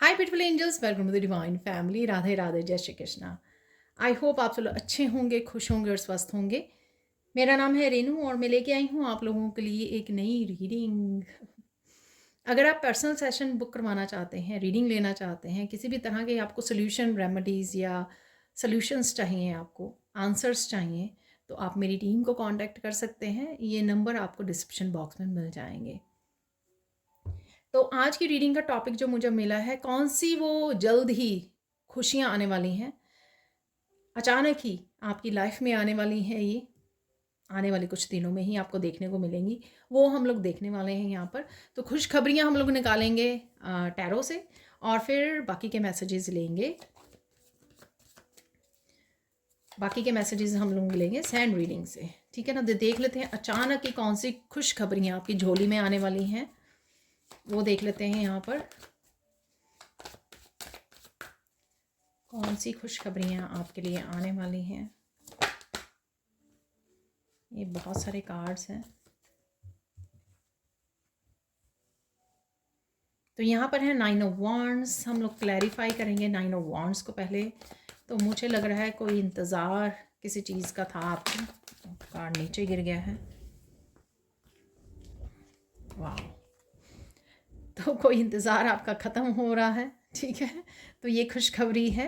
Hi beautiful angels, welcome to the divine family. Radhe Radhe, जय Shri Krishna. I hope आप सब लोग अच्छे होंगे, खुश होंगे और स्वस्थ होंगे। मेरा नाम है रेनू और मैं लेके आई हूँ आप लोगों के लिए एक नई रीडिंग। अगर आप पर्सनल सेशन बुक करवाना चाहते हैं, रीडिंग लेना चाहते हैं, किसी भी तरह के आपको सोल्यूशन रेमेडीज़ या सोल्यूशंस चाहिए, आपको आंसर्स चाहिए, तो आप मेरी टीम को कांटेक्ट कर सकते हैं। ये नंबर आपको डिस्क्रिप्शन बॉक्स में मिल जाएंगे। तो आज की रीडिंग का टॉपिक जो मुझे मिला है, कौन सी वो जल्द ही खुशियाँ आने वाली हैं, अचानक ही आपकी लाइफ में आने वाली हैं। ये आने वाले कुछ दिनों में ही आपको देखने को मिलेंगी, वो हम लोग देखने वाले हैं यहाँ पर। तो खुशखबरियाँ हम लोग निकालेंगे टैरो से और फिर बाकी के मैसेजेस लेंगे। बाकी के मैसेजेस हम लोग लेंगे सैंड रीडिंग से, ठीक है ना। देख लेते हैं अचानक की कौन सी खुशखबरियाँ आपकी झोली में आने वाली हैं, वो देख लेते हैं यहाँ पर। कौन सी खुशखबरियाँ आपके लिए आने वाली हैं। ये बहुत सारे कार्ड्स हैं। तो यहाँ पर है 9 ऑफ वांड्स। हम लोग क्लैरिफाई करेंगे 9 ऑफ वांड्स को पहले। तो मुझे लग रहा है कोई इंतज़ार किसी चीज़ का था आपको। कार्ड नीचे गिर गया है। वाह, तो कोई इंतज़ार आपका ख़त्म हो रहा है, ठीक है। तो ये खुशखबरी है।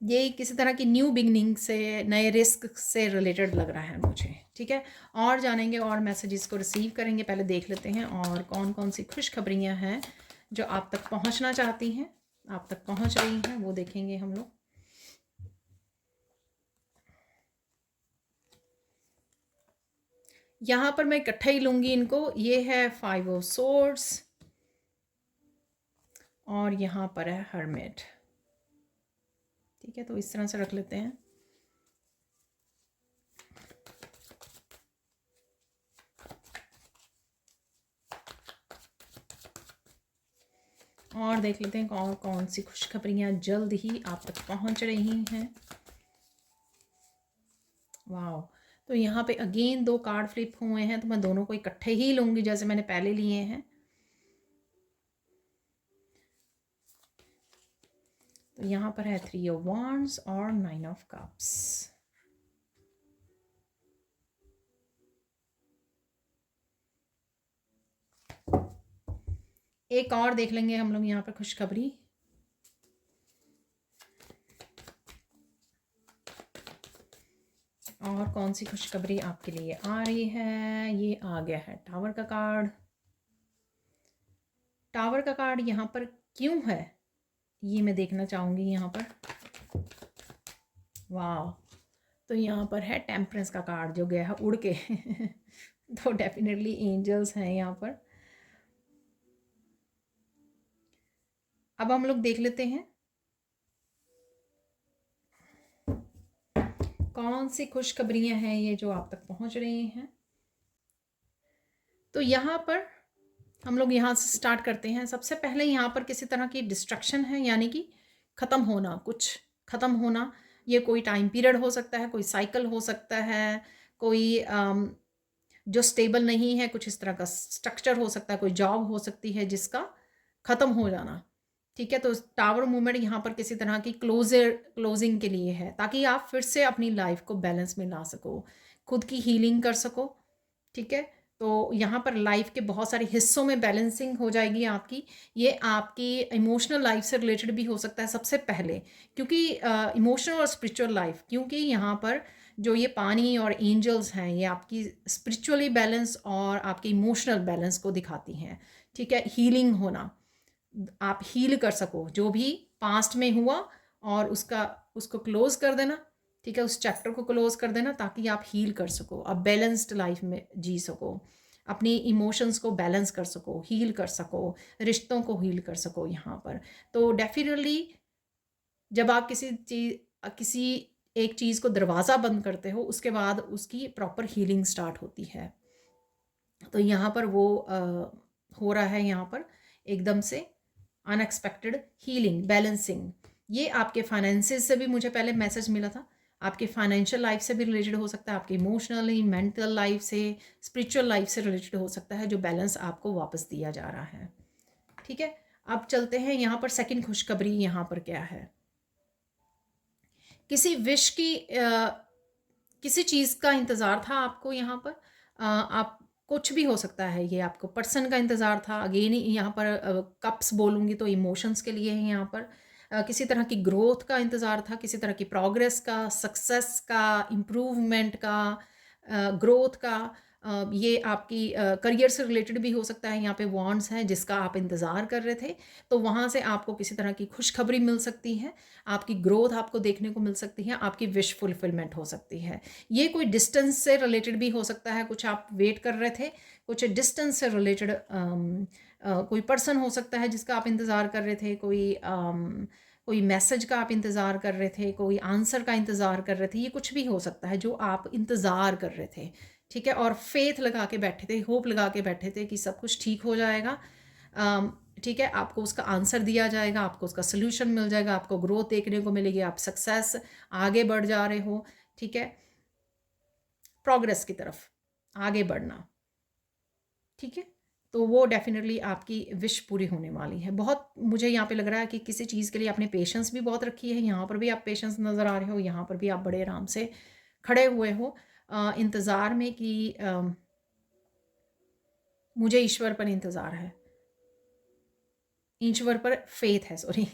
ये किसी तरह की न्यू बिगनिंग से, नए रिस्क से रिलेटेड लग रहा है मुझे, ठीक है। और जानेंगे और मैसेजेस को रिसीव करेंगे। पहले देख लेते हैं और कौन कौन सी खुशखबरियाँ हैं जो आप तक पहुंचना चाहती हैं, आप तक पहुंच रही हैं, वो देखेंगे हम लोग। यहाँ पर मैं इकट्ठा ही लूँगी इनको। ये है 5 ऑफ सोर्ड्स और यहाँ पर है हर्मिट, ठीक है। तो इस तरह से रख लेते हैं। और देख लेते हैं कौन कौन सी खुशखबरियाँ जल्द ही आप तक पहुंच रही हैं। वाह, तो यहाँ पे अगेन 2 कार्ड फ्लिप हुए हैं, तो मैं दोनों को इकट्ठे ही लूँगी जैसे मैंने पहले लिए हैं। तो यहाँ पर है 3 ऑफ वांड्स और 9 ऑफ कप्स। एक और देख लेंगे हम लोग यहाँ पर खुशखबरी। और कौन सी खुशखबरी आपके लिए आ रही है। ये आ गया है टावर का कार्ड। टावर का कार्ड यहाँ पर क्यों है ये मैं देखना चाहूँगी यहाँ पर। वाह, तो यहाँ पर है टेम्परेंस का कार्ड जो गया है उड़ के तो डेफिनेटली एंजल्स हैं यहाँ पर। अब हम लोग देख लेते हैं कौन सी खुशखबरियाँ हैं ये जो आप तक पहुँच रही हैं। तो यहाँ पर हम लोग यहाँ से स्टार्ट करते हैं। सबसे पहले यहाँ पर किसी तरह की डिस्ट्रक्शन है, यानी कि ख़त्म होना, कुछ ख़त्म होना। ये कोई टाइम पीरियड हो सकता है, कोई साइकिल हो सकता है, कोई जो स्टेबल नहीं है, कुछ इस तरह का स्ट्रक्चर हो सकता है, कोई जॉब हो सकती है जिसका ख़त्म हो जाना, ठीक है। तो टावर मूवमेंट यहाँ पर किसी तरह की क्लोजिंग के लिए है, ताकि आप फिर से अपनी लाइफ को बैलेंस में ला सको, खुद की हीलिंग कर सको, ठीक है। तो यहाँ पर लाइफ के बहुत सारे हिस्सों में बैलेंसिंग हो जाएगी आपकी। ये आपकी इमोशनल लाइफ से रिलेटेड भी हो सकता है सबसे पहले, क्योंकि इमोशनल और स्पिरिचुअल लाइफ, क्योंकि यहाँ पर जो ये पानी और एंजल्स हैं ये आपकी स्पिरिचुअली बैलेंस और आपके इमोशनल बैलेंस को दिखाती हैं, ठीक है। हीलिंग होना, आप हील कर सको जो भी पास्ट में हुआ और उसको क्लोज कर देना, ठीक है। उस चैप्टर को क्लोज कर देना ताकि आप हील कर सको, आप बैलेंस्ड लाइफ में जी सको, अपनी इमोशंस को बैलेंस कर सको, हील कर सको, रिश्तों को हील कर सको यहाँ पर। तो डेफिनेटली जब आप किसी एक चीज़ को दरवाज़ा बंद करते हो, उसके बाद उसकी प्रॉपर हीलिंग स्टार्ट होती है। तो यहाँ पर वो हो रहा है, यहाँ पर एकदम से अनएक्सपेक्टेड हीलिंग, बैलेंसिंग। ये आपके फाइनेंसेस से भी मुझे पहले मैसेज मिला था, आपके फाइनेंशियल लाइफ से भी रिलेटेड हो सकता है, आपकी इमोशनली मेंटल लाइफ से, स्पिरिचुअल लाइफ से रिलेटेड हो सकता है, जो बैलेंस आपको वापस दिया जा रहा है, ठीक है। अब चलते हैं यहाँ पर सेकंड खुशखबरी यहाँ पर क्या है। किसी विश की किसी चीज़ का इंतज़ार था आपको यहाँ पर। आप कुछ भी हो सकता है ये, आपको पर्सन का इंतज़ार था। अगेन यहाँ पर कप्स बोलूँगी तो इमोशंस के लिए है यहाँ पर। किसी तरह की ग्रोथ का इंतज़ार था, किसी तरह की प्रोग्रेस का, सक्सेस का, इम्प्रूवमेंट का, ग्रोथ का। ये आपकी करियर से रिलेटेड भी हो सकता है। यहाँ पे वॉन्ड्स हैं जिसका आप इंतज़ार कर रहे थे, तो वहाँ से आपको किसी तरह की खुशखबरी मिल सकती है, आपकी ग्रोथ आपको देखने को मिल सकती है, आपकी विश फुलफिलमेंट हो सकती है। ये कोई डिस्टेंस से रिलेटेड भी हो सकता है, कुछ आप वेट कर रहे थे, कुछ डिस्टेंस से रिलेटेड कोई पर्सन हो सकता है जिसका आप इंतज़ार कर रहे थे, कोई मैसेज का आप इंतज़ार कर रहे थे, कोई आंसर का इंतज़ार कर रहे थे। ये कुछ भी हो सकता है जो आप इंतज़ार कर रहे थे, ठीक है। और फेथ लगा के बैठे थे, होप लगा के बैठे थे कि सब कुछ ठीक हो जाएगा, ठीक है। आपको उसका आंसर दिया जाएगा, आपको उसका सोल्यूशन मिल जाएगा, आपको ग्रोथ देखने को मिलेगी, आप सक्सेस आगे बढ़ जा रहे हो, ठीक है, प्रोग्रेस की तरफ आगे बढ़ना, ठीक है। तो वो डेफिनेटली आपकी विश पूरी होने वाली है। बहुत मुझे यहाँ पे लग रहा है कि किसी चीज़ के लिए आपने पेशेंस भी बहुत रखी है। यहाँ पर भी आप पेशेंस नज़र आ रहे हो, यहाँ पर भी आप बड़े आराम से खड़े हुए हो इंतज़ार में कि मुझे ईश्वर पर इंतज़ार है, ईश्वर पर फेथ है, सॉरी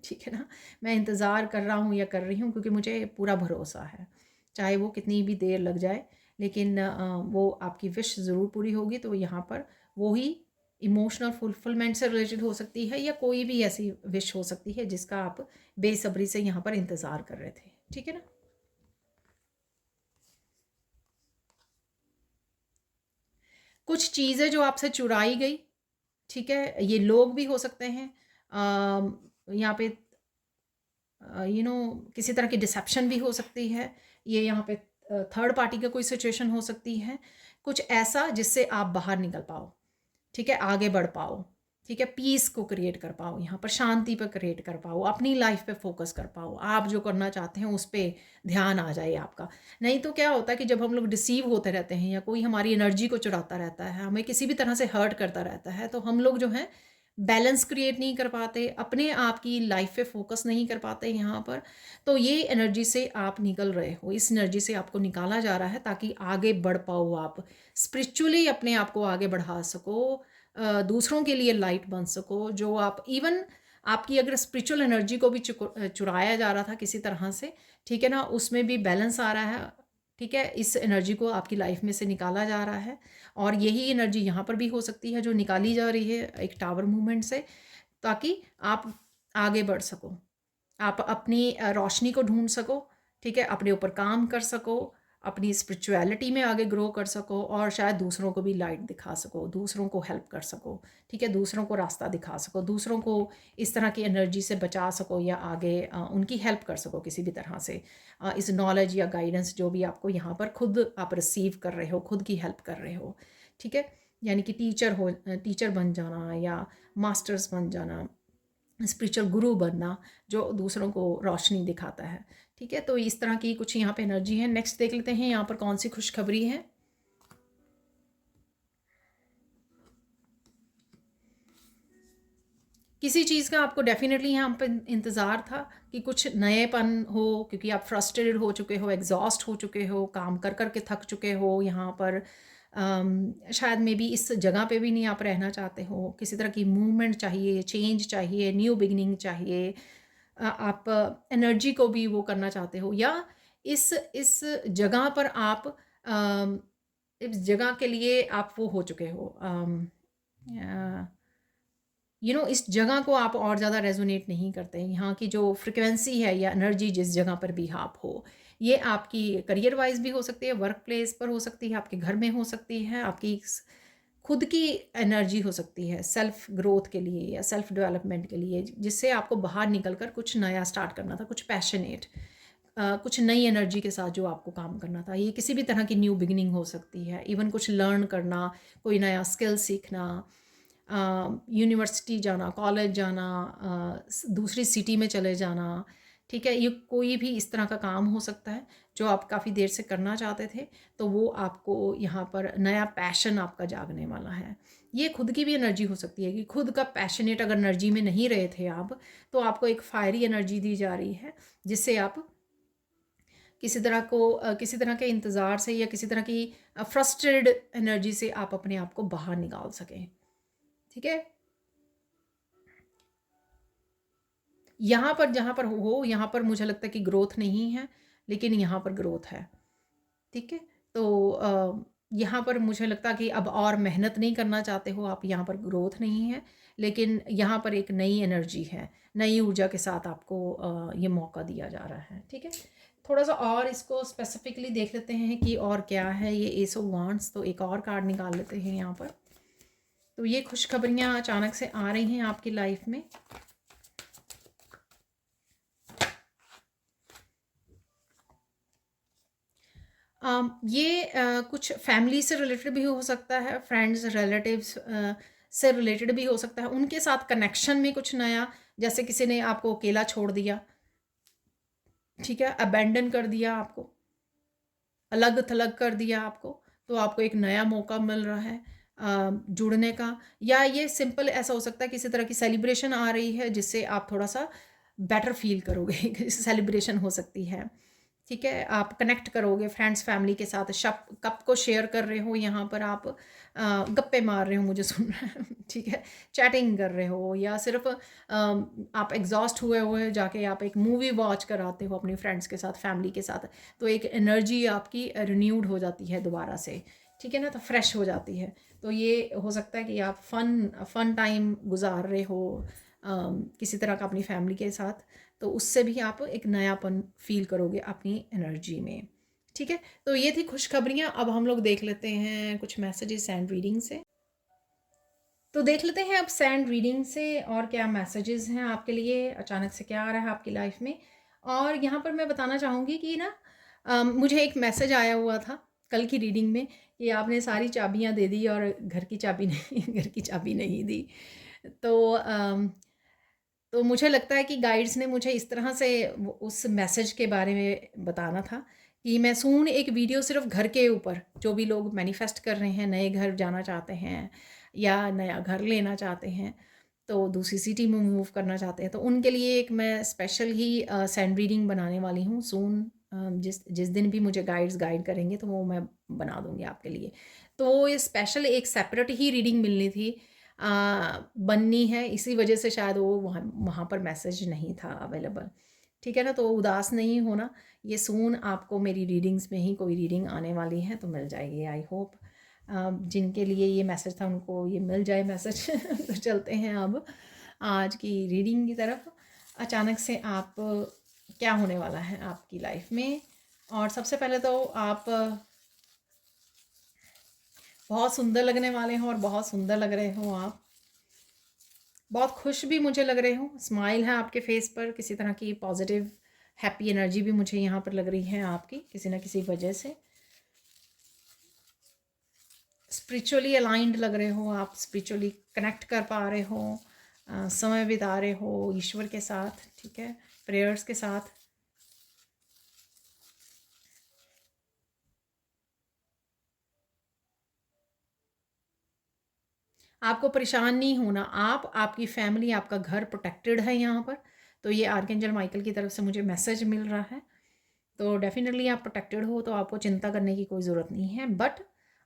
ठीक है ना। मैं इंतज़ार कर रहा हूँ या कर रही हूँ क्योंकि मुझे पूरा भरोसा है, चाहे वो कितनी भी देर लग जाए, लेकिन वो आपकी विश ज़रूर पूरी होगी। तो यहाँ पर वो ही इमोशनल फुलफिलमेंट से रिलेटेड हो सकती है या कोई भी ऐसी विश हो सकती है जिसका आप बेसब्री से यहाँ पर इंतज़ार कर रहे थे, ठीक है ना। कुछ चीज़ें जो आपसे चुराई गई, ठीक है, ये लोग भी हो सकते हैं यहाँ पे, किसी तरह की डिसेप्शन भी हो सकती है। ये यहाँ पे थर्ड पार्टी का कोई सिचुएशन हो सकती है, कुछ ऐसा जिससे आप बाहर निकल पाओ, ठीक है, आगे बढ़ पाओ, ठीक है, पीस को क्रिएट कर पाओ, यहाँ पर शांति पर क्रिएट कर पाओ, अपनी लाइफ पे फोकस कर पाओ, आप जो करना चाहते हैं उस पर ध्यान आ जाए आपका। नहीं तो क्या होता है कि जब हम लोग डिसीव होते रहते हैं या कोई हमारी एनर्जी को चुराता रहता है, हमें किसी भी तरह से हर्ट करता रहता है, तो हम लोग जो है बैलेंस क्रिएट नहीं कर पाते, अपने आप की लाइफ पे फोकस नहीं कर पाते यहाँ पर। तो ये एनर्जी से आप निकल रहे हो, इस एनर्जी से आपको निकाला जा रहा है ताकि आगे बढ़ पाओ, आप स्पिरिचुअली अपने आप को आगे बढ़ा सको, दूसरों के लिए लाइट बन सको। जो आप इवन आपकी अगर स्पिरिचुअल एनर्जी को भी चुराया जा रहा था किसी तरह से, ठीक है ना, उसमें भी बैलेंस आ रहा है, ठीक है, इस एनर्जी को आपकी लाइफ में से निकाला जा रहा है। और यही एनर्जी यहाँ पर भी हो सकती है जो निकाली जा रही है एक टावर मूवमेंट से, ताकि आप आगे बढ़ सको, आप अपनी रोशनी को ढूंढ सको, ठीक है, अपने ऊपर काम कर सको, अपनी स्पिरिचुअलिटी में आगे ग्रो कर सको और शायद दूसरों को भी लाइट दिखा सको, दूसरों को हेल्प कर सको, ठीक है, दूसरों को रास्ता दिखा सको, दूसरों को इस तरह की एनर्जी से बचा सको या आगे उनकी हेल्प कर सको किसी भी तरह से। इस नॉलेज या गाइडेंस जो भी आपको यहाँ पर खुद आप रिसीव कर रहे हो, खुद की हेल्प कर रहे हो, ठीक है। यानी कि टीचर बन जाना या मास्टर्स बन जाना, स्पिरिचुअल गुरु बनना जो दूसरों को रोशनी दिखाता है, ठीक है। तो इस तरह की कुछ यहाँ पे एनर्जी है। नेक्स्ट देख लेते हैं यहाँ पर कौन सी खुशखबरी है। किसी चीज़ का आपको डेफिनेटली यहाँ पे इंतज़ार था कि कुछ नएपन हो, क्योंकि आप फ्रस्ट्रेटेड हो चुके हो, एग्जॉस्ट हो चुके हो, काम कर कर के थक चुके हो यहाँ पर। शायद मे बी इस जगह पे भी नहीं आप रहना चाहते हो, किसी तरह की मूवमेंट चाहिए, चेंज चाहिए, न्यू बिगनिंग चाहिए, आप एनर्जी को भी वो करना चाहते हो, या इस जगह पर आप इस जगह के लिए आप वो हो चुके हो, इस जगह को आप और ज़्यादा रेजोनेट नहीं करते। यहाँ की जो फ्रिक्वेंसी है या एनर्जी जिस जगह पर भी आप हो, ये आपकी करियर वाइज भी हो सकती है, वर्क प्लेस पर हो सकती है, आपके घर में हो सकती है, आपकी खुद की एनर्जी हो सकती है सेल्फ ग्रोथ के लिए या सेल्फ डेवलपमेंट के लिए, जिससे आपको बाहर निकल कर कुछ नया स्टार्ट करना था, कुछ पैशनेट, कुछ नई एनर्जी के साथ जो आपको काम करना था। ये किसी भी तरह की न्यू बिगिनिंग हो सकती है, इवन कुछ लर्न करना, कोई नया स्किल सीखना, यूनिवर्सिटी जाना, कॉलेज जाना, दूसरी सिटी में चले जाना, ठीक है, ये कोई भी इस तरह का काम हो सकता है जो आप काफ़ी देर से करना चाहते थे, तो वो आपको यहाँ पर नया पैशन आपका जागने वाला है। ये खुद की भी एनर्जी हो सकती है कि खुद का पैशनेट अगर एनर्जी में नहीं रहे थे आप, तो आपको एक फायरी एनर्जी दी जा रही है, जिससे आप किसी तरह के इंतज़ार से या किसी तरह की फ्रस्ट्रेटेड एनर्जी से आप अपने आप को बाहर निकाल सकें। ठीक है, यहाँ पर जहाँ पर हो, यहाँ पर मुझे लगता है कि ग्रोथ नहीं है, लेकिन यहाँ पर ग्रोथ है। ठीक है, तो यहाँ पर मुझे लगता है कि अब और मेहनत नहीं करना चाहते हो आप, यहाँ पर ग्रोथ नहीं है, लेकिन यहाँ पर एक नई एनर्जी है, नई ऊर्जा के साथ आपको ये मौका दिया जा रहा है। ठीक है, थोड़ा सा और इसको स्पेसिफिकली देख लेते हैं कि और क्या है ये एस ऑफ वांड्स। तो एक और कार्ड निकाल लेते हैं यहाँ पर। तो ये खुशखबरियाँ अचानक से आ रही हैं आपकी लाइफ में। ये कुछ फैमिली से रिलेटेड भी हो सकता है, फ्रेंड्स रिलेटिव्स से रिलेटेड भी हो सकता है, उनके साथ कनेक्शन में कुछ नया, जैसे किसी ने आपको अकेला छोड़ दिया, ठीक है, अबेंडन कर दिया आपको, अलग थलग कर दिया आपको, तो आपको एक नया मौका मिल रहा है जुड़ने का। या ये सिंपल ऐसा हो सकता है किसी तरह की सेलिब्रेशन आ रही है जिससे आप थोड़ा सा बेटर फील करोगे सेलिब्रेशन हो सकती है। ठीक है, आप कनेक्ट करोगे फ्रेंड्स फैमिली के साथ, शप कप को शेयर कर रहे हो, यहाँ पर आप गप्पे मार रहे हो, मुझे सुन रहे हैं ठीक है, चैटिंग कर रहे हो, या सिर्फ आप एग्जॉस्ट हुए जाके आप एक मूवी वॉच कराते हो अपनी फ्रेंड्स के साथ, फैमिली के साथ, तो एक एनर्जी आपकी रिन्यूड हो जाती है दोबारा से। ठीक है ना, तो फ्रेश हो जाती है। तो ये हो सकता है कि आप फ़न टाइम गुजार रहे हो किसी तरह का अपनी फैमिली के साथ, तो उससे भी आप एक नयापन फील करोगे अपनी एनर्जी में। ठीक है, तो ये थी खुशखबरियाँ। अब हम लोग देख लेते हैं कुछ मैसेजेस सैंड रीडिंग से। तो देख लेते हैं अब सैंड रीडिंग से और क्या मैसेजेस हैं आपके लिए, अचानक से क्या आ रहा है आपकी लाइफ में। और यहाँ पर मैं बताना चाहूँगी कि ना मुझे एक मैसेज आया हुआ था कल की रीडिंग में कि आपने सारी चाबियाँ दे दी और घर की चाबी नहीं घर की चाबी नहीं दी। तो तो मुझे लगता है कि गाइड्स ने मुझे इस तरह से उस मैसेज के बारे में बताना था कि मैं सून एक वीडियो सिर्फ घर के ऊपर, जो भी लोग मैनिफेस्ट कर रहे हैं, नए घर जाना चाहते हैं या नया घर लेना चाहते हैं, तो दूसरी सिटी में मूव करना चाहते हैं, तो उनके लिए एक मैं स्पेशल ही सैंड रीडिंग बनाने वाली हूँ सून। जिस जिस दिन भी मुझे गाइड्स गाइड करेंगे तो वो मैं बना दूँगी आपके लिए। तो ये स्पेशल एक सेपरेट ही रीडिंग मिलनी थी, बननी है, इसी वजह से शायद वो वहाँ वहाँ पर मैसेज नहीं था अवेलेबल। ठीक है ना, तो उदास नहीं होना, ये सून आपको मेरी रीडिंग्स में ही कोई रीडिंग आने वाली है तो मिल जाएगी। आई होप जिनके लिए ये मैसेज था उनको ये मिल जाए मैसेज तो चलते हैं अब आज की रीडिंग की तरफ। अचानक से आप क्या होने वाला है आपकी लाइफ में। और सबसे पहले तो आप बहुत सुंदर लगने वाले हो और बहुत सुंदर लग रहे हो आप, बहुत खुश भी मुझे लग रहे हो, स्माइल है आपके फेस पर, किसी तरह की पॉजिटिव हैप्पी एनर्जी भी मुझे यहाँ पर लग रही है आपकी किसी ना किसी वजह से। स्पिरिचुअली अलाइंड लग रहे हो आप, स्पिरिचुअली कनेक्ट कर पा रहे हो, समय बिता रहे हो ईश्वर के साथ, ठीक है, प्रेयर्स के साथ। आपको परेशान नहीं होना, आप, आपकी फैमिली, आपका घर प्रोटेक्टेड है यहाँ पर। तो ये आर्कएंजल माइकल की तरफ से मुझे मैसेज मिल रहा है। तो डेफिनेटली आप प्रोटेक्टेड हो, तो आपको चिंता करने की कोई ज़रूरत नहीं है। बट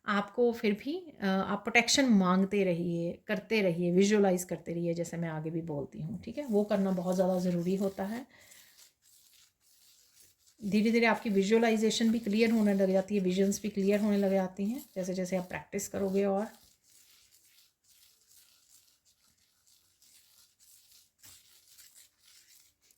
आपको फिर भी आप प्रोटेक्शन मांगते रहिए, करते रहिए, विजुअलाइज करते रहिए, जैसे मैं आगे भी बोलती हूँ। ठीक है, वो करना बहुत ज़्यादा ज़रूरी होता है। धीरे धीरे आपकी विजुअलाइजेशन भी क्लियर होने लग जाती है, विजन्स भी क्लियर होने लग जाती हैं जैसे जैसे आप प्रैक्टिस करोगे। और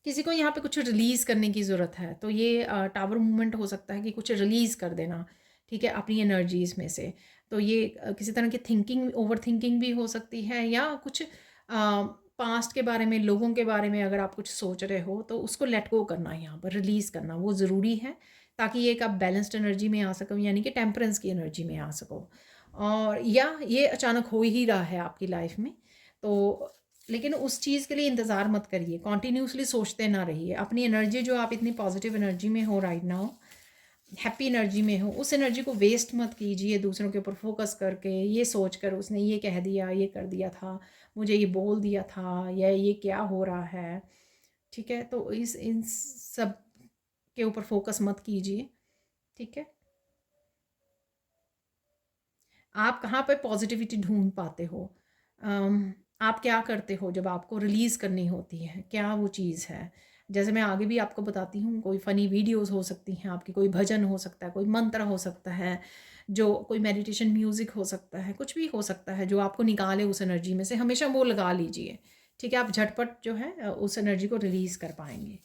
किसी को यहाँ पे कुछ रिलीज़ करने की ज़रूरत है, तो ये टावर मूवमेंट हो सकता है कि कुछ रिलीज़ कर देना, ठीक है, अपनी एनर्जीज़ में से। तो ये किसी तरह की थिंकिंग, ओवर थिंकिंग भी हो सकती है, या कुछ पास्ट के बारे में, लोगों के बारे में अगर आप कुछ सोच रहे हो तो उसको लेट गो करना, यहाँ पर रिलीज़ करना वो ज़रूरी है, ताकि एक आप बैलेंस्ड एनर्जी में आ सको, यानी कि टेम्परेंस की एनर्जी में आ सको। और या ये अचानक हो ही रहा है आपकी लाइफ में, तो लेकिन उस चीज़ के लिए इंतज़ार मत करिए, कॉन्टिन्यूसली सोचते ना रहिए। अपनी एनर्जी जो आप इतनी पॉजिटिव एनर्जी में हो राइट नाउ, हैप्पी एनर्जी में हो, उस एनर्जी को वेस्ट मत कीजिए दूसरों के ऊपर फोकस करके, ये सोच कर उसने ये कह दिया, ये कर दिया था, मुझे ये बोल दिया था, या ये क्या हो रहा है। ठीक है, तो इस इन सब के ऊपर फोकस मत कीजिए। ठीक है, आप कहाँ पे पॉजिटिविटी ढूंढ पाते हो? आप क्या करते हो जब आपको रिलीज़ करनी होती है, क्या वो चीज़ है? जैसे मैं आगे भी आपको बताती हूँ, कोई फ़नी वीडियोस हो सकती हैं आपकी, कोई भजन हो सकता है, कोई मंत्र हो सकता है, जो कोई मेडिटेशन म्यूज़िक हो सकता है, कुछ भी हो सकता है जो आपको निकाले उस एनर्जी में से, हमेशा वो लगा लीजिए। ठीक है, आप झटपट जो है उस एनर्जी को रिलीज़ कर पाएंगे।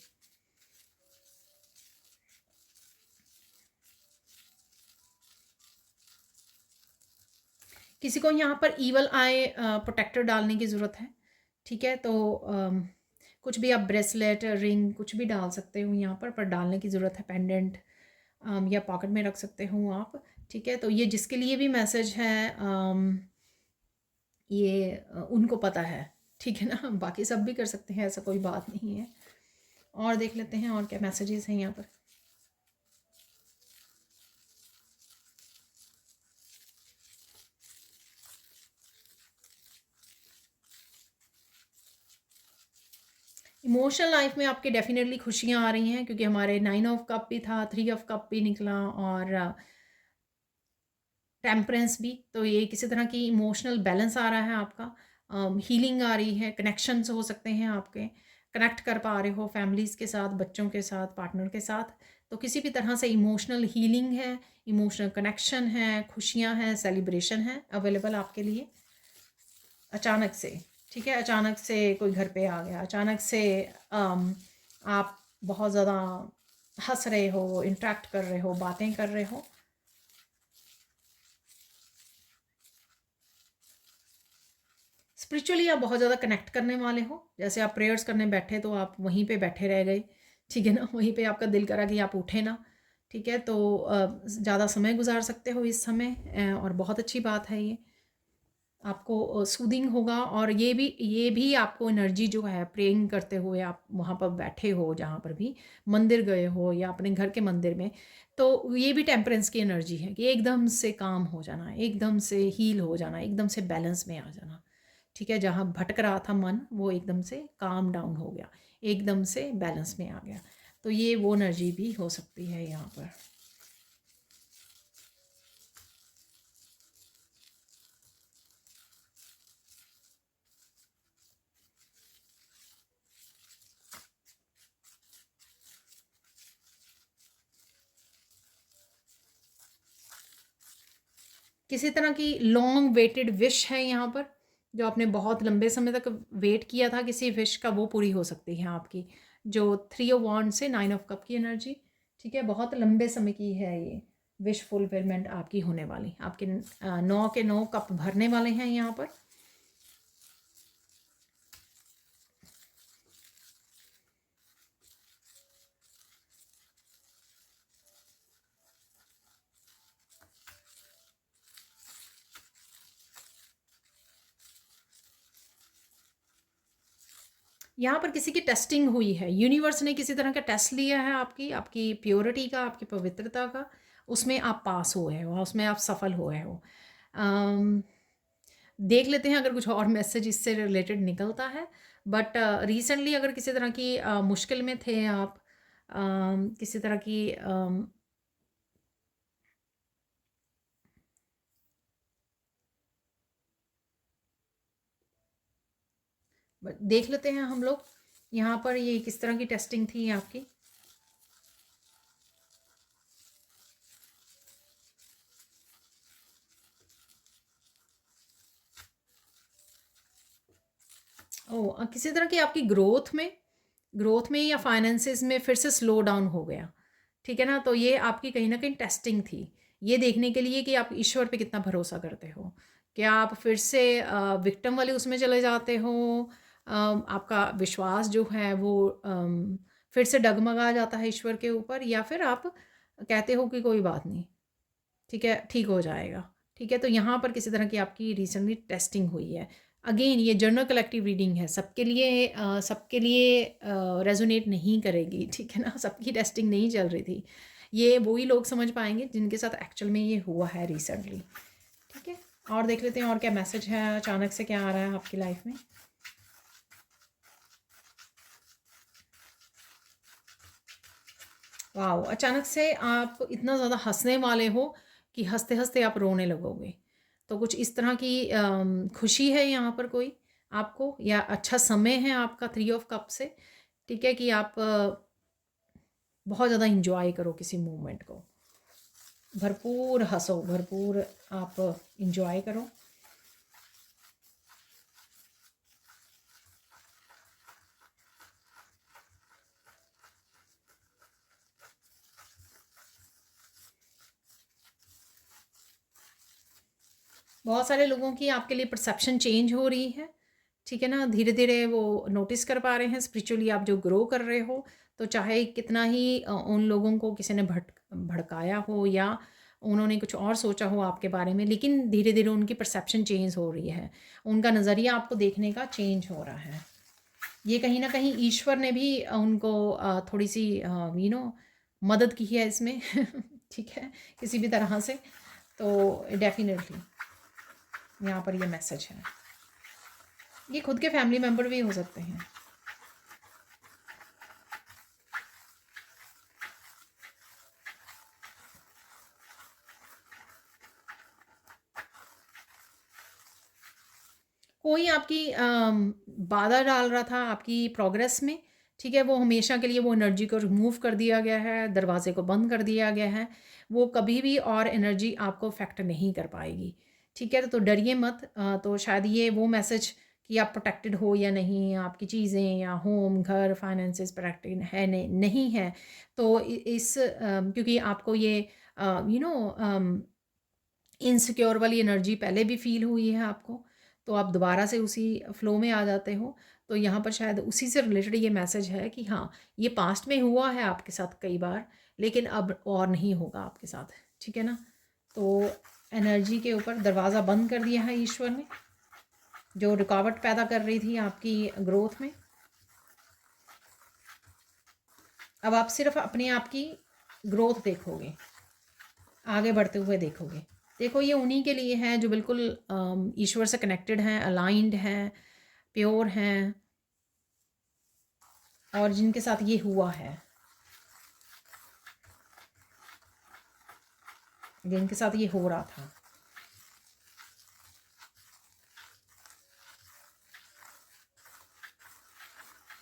किसी को यहाँ पर ईवल आई प्रोटेक्टर डालने की ज़रूरत है। ठीक है, तो कुछ भी आप ब्रेसलेट, रिंग कुछ भी डाल सकते हो यहाँ पर डालने की ज़रूरत है। पेंडेंट या पॉकेट में रख सकते हो आप। ठीक है, तो ये जिसके लिए भी मैसेज है ये उनको पता है। ठीक है ना, बाकी सब भी कर सकते हैं, ऐसा कोई बात नहीं है। और देख लेते हैं और क्या मैसेजेस हैं यहाँ पर। इमोशनल लाइफ में आपके डेफिनेटली खुशियाँ आ रही हैं, क्योंकि हमारे 9 ऑफ कप भी था, 3 ऑफ कप भी निकला, और टेम्परेंस भी। तो ये किसी तरह की इमोशनल बैलेंस आ रहा है आपका, हीलिंग आ रही है, कनेक्शंस हो सकते हैं आपके, कनेक्ट कर पा रहे हो फैमिलीज़ के साथ, बच्चों के साथ, पार्टनर के साथ। तो किसी भी तरह से इमोशनल हीलिंग है, इमोशनल कनेक्शन है, खुशियाँ हैं, सेलिब्रेशन है अवेलेबल आपके लिए। अचानक से, ठीक है, अचानक से कोई घर पे आ गया, अचानक से आप बहुत ज़्यादा हंस रहे हो, इंटरेक्ट कर रहे हो, बातें कर रहे हो। स्पिरिचुअली आप बहुत ज़्यादा कनेक्ट करने वाले हो। जैसे आप प्रेयर्स करने बैठे तो आप वहीं पे बैठे रह गए। ठीक है ना, वहीं पे आपका दिल करा कि आप उठे ना। ठीक है, तो ज़्यादा समय गुजार सकते हो इस समय, और बहुत अच्छी बात है ये। आपको सूदिंग होगा, और ये भी आपको एनर्जी जो है, प्रेइंग करते हुए आप वहाँ पर बैठे हो, जहाँ पर भी मंदिर गए हो या अपने घर के मंदिर में, तो ये भी टेम्परेंस की एनर्जी है कि एकदम से काम हो जाना, एकदम से हील हो जाना, एकदम से बैलेंस में आ जाना। ठीक है, जहाँ भटक रहा था मन, वो एकदम से काम डाउन हो गया, एकदम से बैलेंस में आ गया। तो ये वो एनर्जी भी हो सकती है यहाँ पर। किसी तरह की लॉन्ग वेटेड विश है यहाँ पर, जो आपने बहुत लंबे समय तक वेट किया था किसी विश का, वो पूरी हो सकती है आपकी। जो 3 ऑफ वॉन्ड से 9 ऑफ कप की एनर्जी, ठीक है, बहुत लंबे समय की है ये विश फुलफिलमेंट आपकी होने वाली। आपके 9 के 9 कप भरने वाले हैं यहाँ पर। यहाँ पर किसी की टेस्टिंग हुई है, यूनिवर्स ने किसी तरह का टेस्ट लिया है आपकी, आपकी प्योरिटी का, आपकी पवित्रता का। उसमें आप पास हुए हो, उसमें आप सफल हुए हो। अम, देख लेते हैं अगर कुछ और मैसेज इससे रिलेटेड निकलता है। बट रिसेंटली अगर किसी तरह की मुश्किल में थे आप, किसी तरह की देख लेते हैं हम लोग यहाँ पर ये किस तरह की टेस्टिंग थी आपकी। किसी तरह की आपकी ग्रोथ में या फाइनेंसेस में फिर से स्लो डाउन हो गया। ठीक है ना, तो ये आपकी कहीं ना कहीं टेस्टिंग थी, ये देखने के लिए कि आप ईश्वर पे कितना भरोसा करते हो। क्या आप फिर से विक्टिम वाले उसमें चले जाते हो, आपका विश्वास जो है वो फिर से डगमगा जाता है ईश्वर के ऊपर, या फिर आप कहते हो कि कोई बात नहीं, ठीक है, ठीक हो जाएगा। ठीक है, तो यहाँ पर किसी तरह की आपकी रिसेंटली टेस्टिंग हुई है। अगेन ये जनरल कलेक्टिव रीडिंग है, सबके लिए रेजोनेट नहीं करेगी, ठीक है ना। सबकी टेस्टिंग नहीं चल रही थी, ये वही लोग समझ पाएंगे जिनके साथ एक्चुअल में ये हुआ है रिसेंटली, ठीक है। और देख लेते हैं और क्या मैसेज है, अचानक से क्या आ रहा है आपकी लाइफ में। वाह, अचानक से आप इतना ज़्यादा हंसने वाले हो कि हंसते हंसते आप रोने लगोगे। तो कुछ इस तरह की खुशी है यहाँ पर कोई आपको, या अच्छा समय है आपका 3 ऑफ कप से, ठीक है, कि आप बहुत ज़्यादा इंजॉय करो किसी मोमेंट को, भरपूर हंसो, भरपूर आप इंजॉय करो। बहुत सारे लोगों की आपके लिए परसेप्शन चेंज हो रही है, ठीक है ना। धीरे धीरे वो नोटिस कर पा रहे हैं स्पिरिचुअली आप जो ग्रो कर रहे हो। तो चाहे कितना ही उन लोगों को किसी ने भड़काया हो या उन्होंने कुछ और सोचा हो आपके बारे में, लेकिन धीरे धीरे उनकी परसेप्शन चेंज हो रही है, उनका नज़रिया आपको देखने का चेंज हो रहा है। ये कहीं ना कहीं ईश्वर ने भी उनको थोड़ी सी मदद की है इसमें ठीक है, किसी भी तरह से। तो डेफिनेटली यहाँ पर ये मैसेज है, ये खुद के फैमिली मेम्बर भी हो सकते हैं। कोई आपकी बाधा डाल रहा था आपकी प्रोग्रेस में, ठीक है, वो हमेशा के लिए वो एनर्जी को रिमूव कर दिया गया है, दरवाजे को बंद कर दिया गया है, वो कभी भी और एनर्जी आपको अफेक्ट नहीं कर पाएगी, ठीक है। तो डरिए मत। तो शायद ये वो मैसेज कि आप प्रोटेक्टेड हो या नहीं, आपकी चीज़ें या होम घर फाइनेंसेस प्रोटेक्टेड है नहीं है। तो क्योंकि आपको ये इनसिक्योर वाली एनर्जी पहले भी फील हुई है आपको, तो आप दोबारा से उसी फ्लो में आ जाते हो। तो यहाँ पर शायद उसी से रिलेटेड ये मैसेज है कि हाँ, ये पास्ट में हुआ है आपके साथ कई बार, लेकिन अब और नहीं होगा आपके साथ, ठीक है ना। तो एनर्जी के ऊपर दरवाज़ा बंद कर दिया है ईश्वर ने, जो रुकावट पैदा कर रही थी आपकी ग्रोथ में। अब आप सिर्फ अपने आप की ग्रोथ देखोगे, आगे बढ़ते हुए देखोगे। देखो ये उन्हीं के लिए है जो बिल्कुल ईश्वर से कनेक्टेड हैं, अलाइंड हैं, प्योर हैं, और जिनके साथ ये हुआ है, जिनके साथ ये हो रहा था।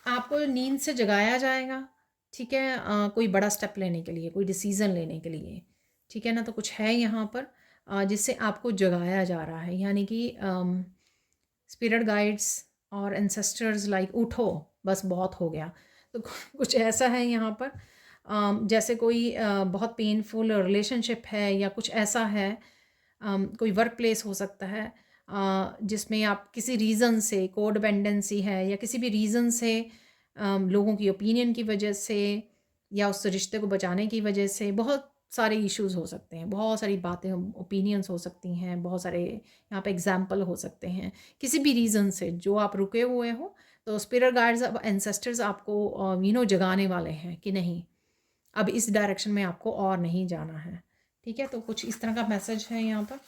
आपको नींद से जगाया जाएगा, ठीक है, कोई बड़ा स्टेप लेने के लिए, कोई डिसीज़न लेने के लिए, ठीक है ना। तो कुछ है यहाँ पर जिससे आपको जगाया जा रहा है, यानी कि स्पिरिट गाइड्स और एंसेस्टर्स लाइक उठो, बस बहुत हो गया। तो कुछ ऐसा है यहाँ पर, जैसे कोई बहुत पेनफुल रिलेशनशिप है या कुछ ऐसा है, कोई वर्क प्लेस हो सकता है जिसमें आप किसी रीज़न से कोडिपेंडेंसी है, या किसी भी रीज़न से लोगों की ओपिनियन की वजह से या उस रिश्ते को बचाने की वजह से बहुत सारे इश्यूज हो सकते हैं, बहुत सारी बातें ओपिनियंस हो सकती हैं, बहुत सारे यहाँ पे एग्जाम्पल हो सकते हैं, किसी भी रीज़न से जो आप रुके हुए हो। तो स्पिरिट गाइड्स अब एंसेस्टर्स आपको जगाने वाले हैं कि नहीं, अब इस डायरेक्शन में आपको और नहीं जाना है, ठीक है। तो कुछ इस तरह का मैसेज है यहाँ पर।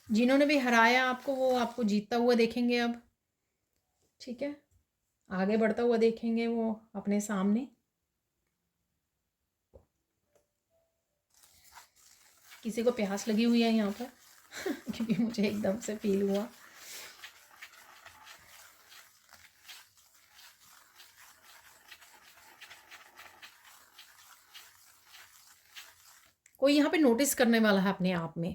जिन्होंने भी हराया आपको वो आपको जीतता हुआ देखेंगे अब, ठीक है, आगे बढ़ता हुआ देखेंगे वो अपने सामने। किसी को प्यास लगी हुई है यहाँ पर क्योंकि मुझे एकदम से फील हुआ। कोई यहाँ पे नोटिस करने वाला है अपने आप में,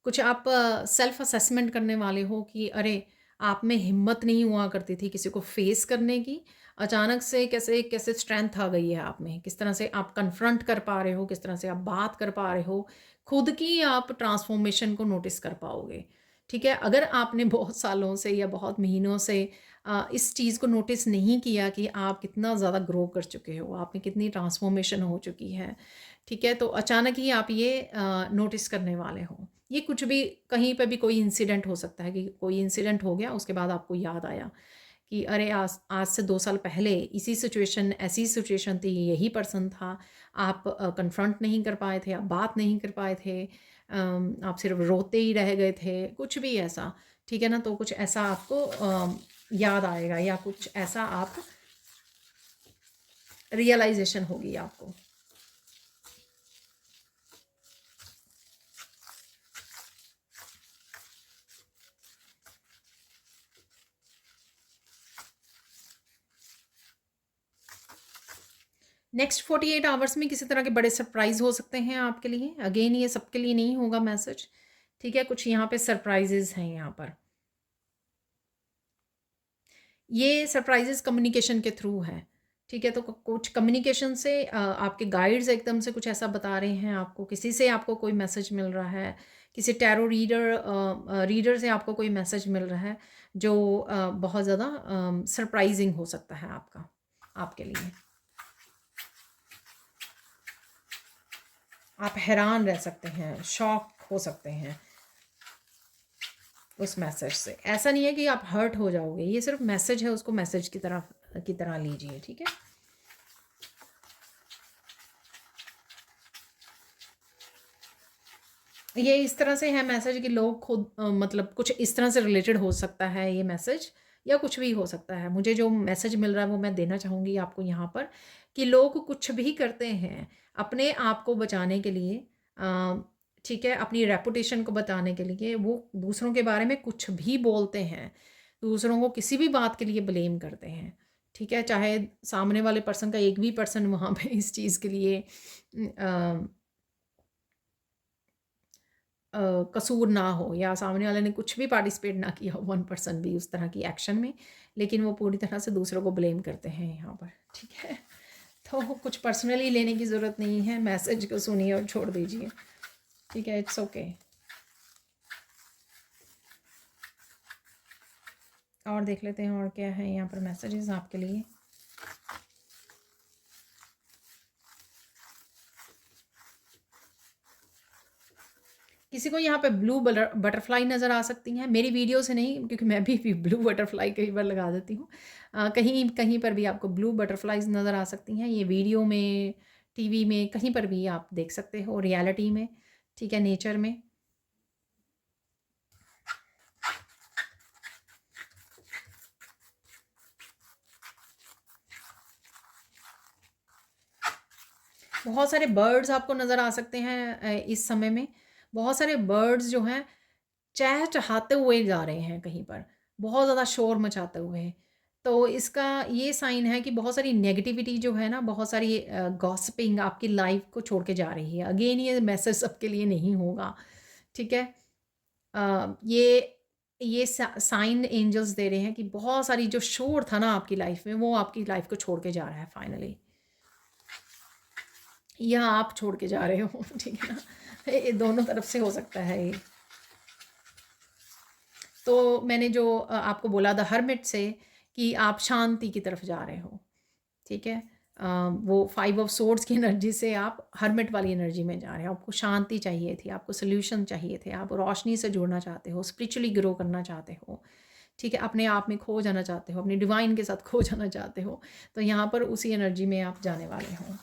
कुछ आप सेल्फ असेसमेंट करने वाले हो कि अरे, आप में हिम्मत नहीं हुआ करती थी किसी को फेस करने की, अचानक से कैसे कैसे स्ट्रेंथ आ गई है आप में, किस तरह से आप कन्फ्रंट कर पा रहे हो, किस तरह से आप बात कर पा रहे हो, खुद की आप ट्रांसफॉर्मेशन को नोटिस कर पाओगे, ठीक है? अगर आपने बहुत सालों से या बहुत महीनों से इस चीज़ को नोटिस नहीं किया कि आप कितना ज़्यादा ग्रो कर चुके हो, आप में कितनी ट्रांसफ़ॉर्मेशन हो चुकी है, ठीक है? तो अचानक ही आप ये नोटिस करने वाले हो। ये कुछ भी कहीं पे भी कोई इंसिडेंट हो सकता है कि कोई इंसिडेंट हो गया, उसके बाद आपको याद आया कि अरे आज आज से 2 साल पहले इसी सिचुएशन ऐसी सिचुएशन थी, यही पर्सन था, आप कन्फ्रंट नहीं कर पाए थे, आप बात नहीं कर पाए थे, आप सिर्फ रोते ही रह गए थे, कुछ भी ऐसा, ठीक है ना? तो कुछ ऐसा आपको याद आएगा या कुछ ऐसा आप रियलाइज़ेशन होगी आपको। नेक्स्ट 48 आवर्स में किसी तरह के बड़े सरप्राइज़ हो सकते हैं आपके लिए। अगेन ये सबके लिए नहीं होगा मैसेज, ठीक है? कुछ यहाँ पे सरप्राइज़ेज़ हैं यहाँ पर। ये सरप्राइज़ेज़ कम्युनिकेशन के थ्रू है, ठीक है? तो कुछ कम्युनिकेशन से आपके गाइड्स एकदम से कुछ ऐसा बता रहे हैं आपको, किसी से आपको कोई मैसेज मिल रहा है, किसी टैरो रीडर से आपको कोई मैसेज मिल रहा है जो बहुत ज़्यादा सरप्राइजिंग हो सकता है आपके लिए। आप हैरान रह सकते हैं, शॉक हो सकते हैं उस मैसेज से। ऐसा नहीं है कि आप हर्ट हो जाओगे, ये सिर्फ मैसेज है, उसको मैसेज की तरह लीजिए, ठीक है? ये इस तरह से है मैसेज कि लोग खुद मतलब कुछ इस तरह से रिलेटेड हो सकता है ये मैसेज, या कुछ भी हो सकता है। मुझे जो मैसेज मिल रहा है वो मैं देना चाहूँगी आपको यहाँ पर, कि लोग कुछ भी करते हैं अपने आप को बचाने के लिए, ठीक है? अपनी रेपुटेशन को बताने के लिए वो दूसरों के बारे में कुछ भी बोलते हैं, दूसरों को किसी भी बात के लिए ब्लेम करते हैं, ठीक है? चाहे सामने वाले पर्सन का एक भी पर्सन वहाँ पे इस चीज़ के लिए कसूर ना हो, या सामने वाले ने कुछ भी पार्टिसिपेट ना किया हो, 1% भी उस तरह की एक्शन में, लेकिन वो पूरी तरह से दूसरों को ब्लेम करते हैं यहाँ पर, ठीक है? तो कुछ पर्सनली लेने की ज़रूरत नहीं है, मैसेज को सुनिए और छोड़ दीजिए, ठीक है? It's okay. और देख लेते हैं और क्या है यहाँ पर मैसेजेस आपके लिए। किसी को यहाँ पे ब्लू बटरफ्लाई नज़र आ सकती हैं, मेरी वीडियो से नहीं, क्योंकि मैं भी ब्लू बटरफ्लाई कई बार लगा देती हूँ। कहीं कहीं पर भी आपको ब्लू बटरफ्लाइज नज़र आ सकती हैं, ये वीडियो में, टीवी में, कहीं पर भी आप देख सकते हो, रियलिटी में, ठीक है, नेचर में। बहुत सारे बर्ड्स आपको नज़र आ सकते हैं इस समय में। बहुत सारे बर्ड्स जो हैं चहचहाते हुए जा रहे हैं कहीं पर, बहुत ज़्यादा शोर मचाते हुए। तो इसका ये साइन है कि बहुत सारी नेगेटिविटी जो है ना, बहुत सारी गॉसिपिंग आपकी लाइफ को छोड़ के जा रही है। अगेन ये मैसेज सबके लिए नहीं होगा, ठीक है? ये साइन एंजल्स दे रहे हैं कि बहुत सारी जो शोर था ना आपकी लाइफ में, वो आपकी लाइफ को छोड़ के जा रहा है फाइनली, या आप छोड़ के जा रहे हो, ठीक है ना? ये दोनों तरफ से हो सकता है ये। तो मैंने जो आपको बोला द हर्मिट से कि आप शांति की तरफ जा रहे हो, ठीक है? वो 5 ऑफ सोर्ड्स की एनर्जी से आप हर्मिट वाली एनर्जी में जा रहे हो। आपको शांति चाहिए थी, आपको सॉल्यूशन चाहिए थे, आप रोशनी से जुड़ना चाहते हो, स्पिरिचुअली ग्रो करना चाहते हो, ठीक है? अपने आप में खो जाना चाहते हो, अपने डिवाइन के साथ खो जाना चाहते हो। तो यहाँ पर उसी एनर्जी में आप जाने वाले हो।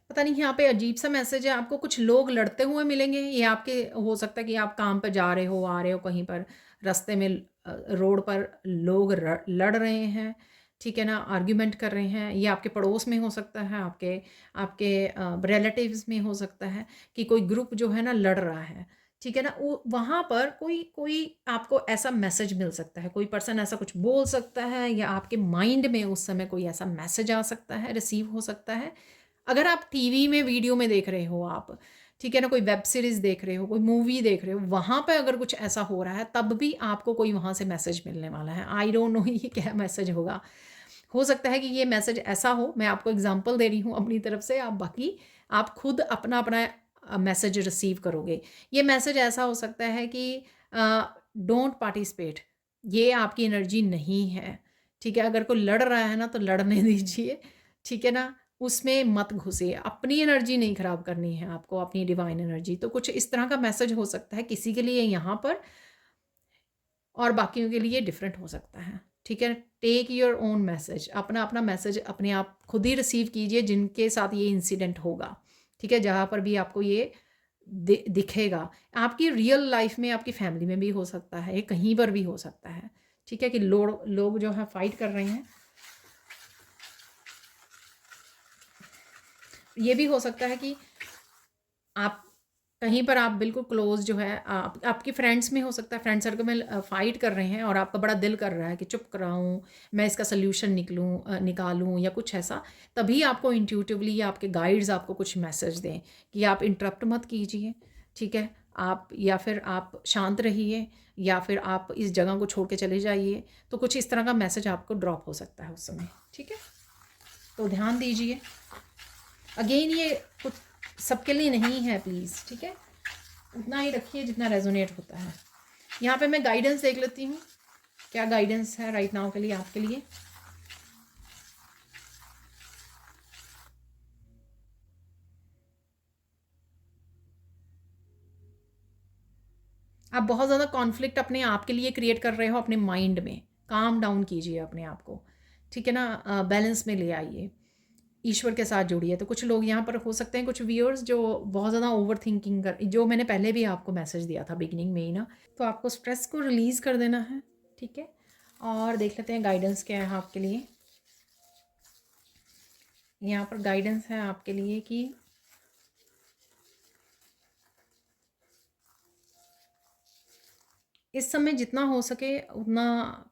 पता नहीं, यहाँ पे अजीब सा मैसेज है, आपको कुछ लोग लड़ते हुए मिलेंगे। ये आपके हो सकता है कि आप काम पे जा रहे हो, आ रहे हो कहीं पर, रास्ते में रोड पर लोग लड़ रहे हैं, ठीक है ना? आर्ग्यूमेंट कर रहे हैं। ये आपके पड़ोस में हो सकता है, आपके आपके रिलेटिव्स में हो सकता है कि कोई ग्रुप जो है ना लड़ रहा है, ठीक है ना? वो वहाँ पर कोई कोई आपको ऐसा मैसेज मिल सकता है, कोई पर्सन ऐसा कुछ बोल सकता है, या आपके माइंड में उस समय कोई ऐसा मैसेज आ सकता है, रिसीव हो सकता है। अगर आप टीवी में वीडियो में देख रहे हो आप, ठीक है ना, कोई वेब सीरीज़ देख रहे हो, कोई मूवी देख रहे हो, वहाँ पे अगर कुछ ऐसा हो रहा है तब भी आपको कोई वहाँ से मैसेज मिलने वाला है। आई डोंट नो ये क्या मैसेज होगा। हो सकता है कि ये मैसेज ऐसा हो, मैं आपको एग्जांपल दे रही हूँ अपनी तरफ से, आप बाकी आप खुद अपना अपना मैसेज रिसीव करोगे। ये मैसेज ऐसा हो सकता है कि डोंट पार्टिसिपेट, ये आपकी एनर्जी नहीं है, ठीक है। अगर कोई लड़ रहा है ना तो लड़ने दीजिए, ठीक है ना, उसमें मत घुसिए, अपनी एनर्जी नहीं ख़राब करनी है आपको, अपनी डिवाइन एनर्जी। तो कुछ इस तरह का मैसेज हो सकता है किसी के लिए यहाँ पर, और बाकियों के लिए डिफरेंट हो सकता है, ठीक है। टेक योर ओन मैसेज, अपना अपना मैसेज अपने आप खुद ही रिसीव कीजिए जिनके साथ ये इंसिडेंट होगा, ठीक है, जहाँ पर भी आपको ये दिखेगा। आपकी रियल लाइफ में, आपकी फैमिली में भी हो सकता है, कहीं पर भी हो सकता है, ठीक है, कि लोग जो है फाइट कर रहे हैं। ये भी हो सकता है कि आप कहीं पर आप बिल्कुल क्लोज जो है आपकी फ्रेंड्स में हो सकता है, फ्रेंड सर्कल में फाइट कर रहे हैं और आपका बड़ा दिल कर रहा है कि चुप कराऊँ, मैं इसका सोल्यूशन निकालूँ या कुछ ऐसा। तभी आपको इंट्यूटिवली या आपके गाइड्स आपको कुछ मैसेज दें कि आप इंटरप्ट मत कीजिए, ठीक है, आप या फिर आप शांत रहिए, या फिर आप इस जगह को छोड़ के चले जाइए। तो कुछ इस तरह का मैसेज आपको ड्रॉप हो सकता है उस समय, ठीक है। तो ध्यान दीजिए, अगेन ये कुछ सबके लिए नहीं है प्लीज़, ठीक है, उतना ही रखिए जितना रेजोनेट होता है। यहाँ पे मैं गाइडेंस देख लेती हूँ, क्या गाइडेंस है राइट नाउ के लिए आपके लिए। आप बहुत ज़्यादा कॉन्फ्लिक्ट अपने आप के लिए क्रिएट कर रहे हो अपने माइंड में, काम डाउन कीजिए अपने आप को, ठीक है ना, बैलेंस में ले आइए, ईश्वर के साथ जुड़िए। तो कुछ लोग यहाँ पर हो सकते हैं, कुछ व्यूअर्स जो बहुत ज़्यादा ओवर थिंकिंग कर, जो मैंने पहले भी आपको मैसेज दिया था बिगिनिंग में ही ना, तो आपको स्ट्रेस को रिलीज़ कर देना है, ठीक है। और देख लेते हैं गाइडेंस क्या है आपके लिए। यहाँ पर गाइडेंस है आपके लिए कि इस समय जितना हो सके उतना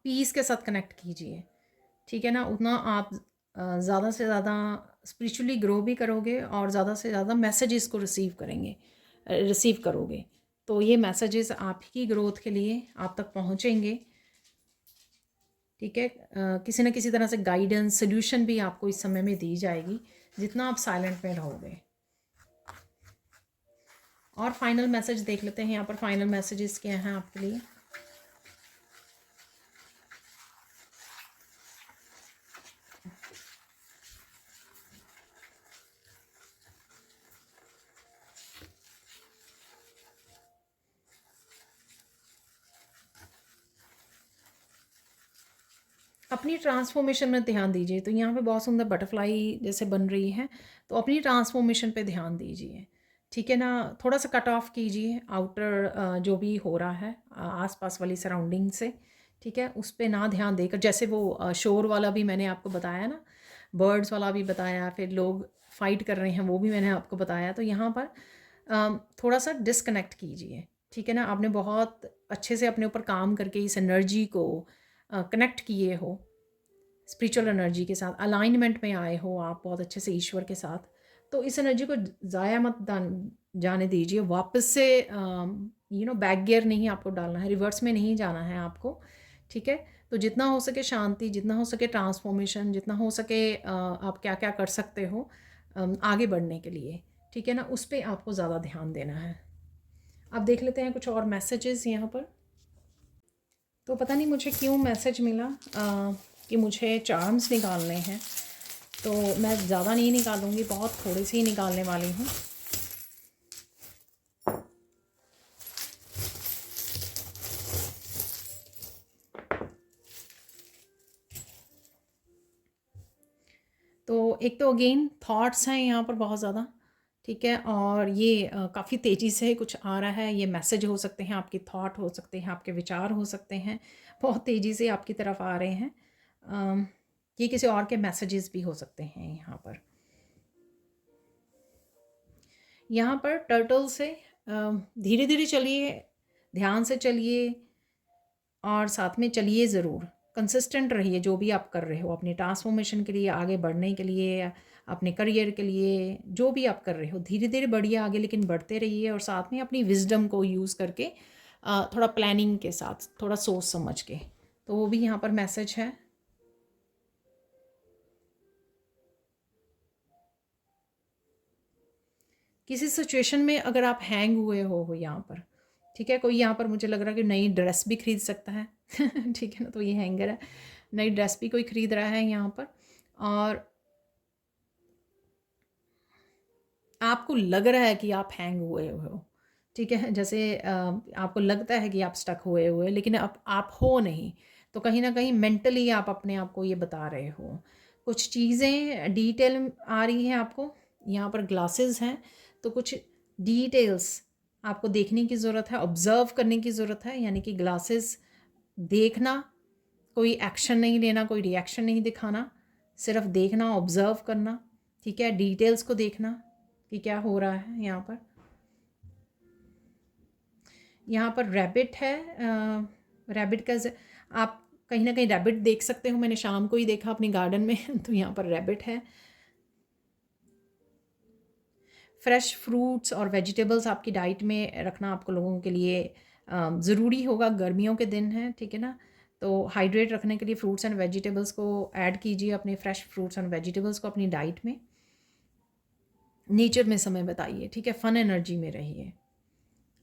पीस के साथ कनेक्ट कीजिए, ठीक है ना, उतना आप ज़्यादा से ज़्यादा स्पिरिचुअली ग्रो भी करोगे और ज़्यादा से ज़्यादा मैसेजेस को रिसीव करोगे। तो ये मैसेजेस आपकी ग्रोथ के लिए आप तक पहुँचेंगे, ठीक है। किसी न किसी तरह से गाइडेंस सोल्यूशन भी आपको इस समय में दी जाएगी जितना आप साइलेंट में रहोगे। और फाइनल मैसेज देख लेते हैं, यहाँ पर फाइनल मैसेजेस क्या हैं आपके लिए। अपनी ट्रांसफॉर्मेशन में ध्यान दीजिए। तो यहाँ पे बहुत सुंदर बटरफ्लाई जैसे बन रही है, तो अपनी ट्रांसफॉर्मेशन पे ध्यान दीजिए, ठीक है ना। थोड़ा सा कट ऑफ कीजिए आउटर जो भी हो रहा है आसपास वाली सराउंडिंग से, ठीक है, उस पर ना ध्यान देकर। जैसे वो शोर वाला भी मैंने आपको बताया ना, बर्ड्स वाला भी बताया, फिर लोग फाइट कर रहे हैं वो भी मैंने आपको बताया। तो यहाँ पर थोड़ा सा डिस्कनेक्ट कीजिए, ठीक है ना। आपने बहुत अच्छे से अपने ऊपर काम करके इस एनर्जी को कनेक्ट किए हो, स्पिरिचुअल एनर्जी के साथ अलाइनमेंट में आए हो आप बहुत अच्छे से ईश्वर के साथ। तो इस एनर्जी को ज़ाया मत जाने दीजिए। वापस से बैक गियर नहीं आपको डालना है, रिवर्स में नहीं जाना है आपको, ठीक है। तो जितना हो सके शांति, जितना हो सके ट्रांसफॉर्मेशन, जितना हो सके आप क्या क्या कर सकते हो आगे बढ़ने के लिए, ठीक है ना, उस पर आपको ज़्यादा ध्यान देना है। अब देख लेते हैं कुछ और मैसेजेस यहाँ पर। तो पता नहीं मुझे क्यों मैसेज मिला कि मुझे चार्म्स निकालने हैं, तो मैं ज़्यादा नहीं निकालूंगी, बहुत थोड़ी सी ही निकालने वाली हूँ। तो एक तो अगेन थॉट्स हैं यहाँ पर बहुत ज़्यादा, ठीक है, और ये काफ़ी तेज़ी से कुछ आ रहा है। ये मैसेज हो सकते हैं, आपके थॉट हो सकते हैं, आपके विचार हो सकते हैं, बहुत तेज़ी से आपकी तरफ आ रहे हैं। ये किसी और के मैसेजेस भी हो सकते हैं यहाँ पर। यहाँ पर टर्टल से धीरे धीरे चलिए, ध्यान से चलिए, और साथ में चलिए ज़रूर, कंसिस्टेंट रहिए जो भी आप कर रहे हो अपनी ट्रांसफॉर्मेशन के लिए, आगे बढ़ने के लिए, अपने करियर के लिए, जो भी आप कर रहे हो धीरे धीरे बढ़िए आगे, लेकिन बढ़ते रहिए और साथ में अपनी विजडम को यूज़ करके थोड़ा प्लानिंग के साथ, थोड़ा सोच समझ के। तो वो भी यहाँ पर मैसेज है। किसी सिचुएशन में अगर आप हैंग हुए हो यहाँ पर, ठीक है, कोई यहाँ पर मुझे लग रहा है कि नई ड्रेस भी खरीद सकता है ठीक है ना, तो ये हैंगर है, नई ड्रेस भी कोई खरीद रहा है यहाँ पर, और आपको लग रहा है कि आप हैंग हुए हो, ठीक है, जैसे आपको लगता है कि आप स्टक हुए हुए, लेकिन अब आप हो नहीं, तो कहीं ना कहीं मेंटली आप अपने आप को ये बता रहे हो। कुछ चीज़ें डिटेल आ रही हैं आपको, यहाँ पर ग्लासेस हैं, तो कुछ डिटेल्स आपको देखने की ज़रूरत है, ऑब्ज़र्व करने की ज़रूरत है, यानी कि ग्लासेस देखना, कोई एक्शन नहीं लेना, कोई रिएक्शन नहीं दिखाना, सिर्फ देखना, ऑब्ज़र्व करना, ठीक है, डिटेल्स को देखना कि क्या हो रहा है। यहाँ पर रैबिट है, रैबिट का आप कहीं ना कहीं रैबिट देख सकते हो, मैंने शाम को ही देखा अपने गार्डन में तो यहाँ पर रैबिट है। फ्रेश फ्रूट्स और वेजिटेबल्स आपकी डाइट में रखना आपको लोगों के लिए ज़रूरी होगा, गर्मियों के दिन हैं, ठीक है ना, तो हाइड्रेट रखने के लिए फ्रूट्स एंड वेजिटेबल्स को ऐड कीजिए, अपने फ्रेश फ्रूट्स एंड वेजिटेबल्स को अपनी डाइट में। नेचर में समय बताइए, ठीक है, फन एनर्जी में रहिए।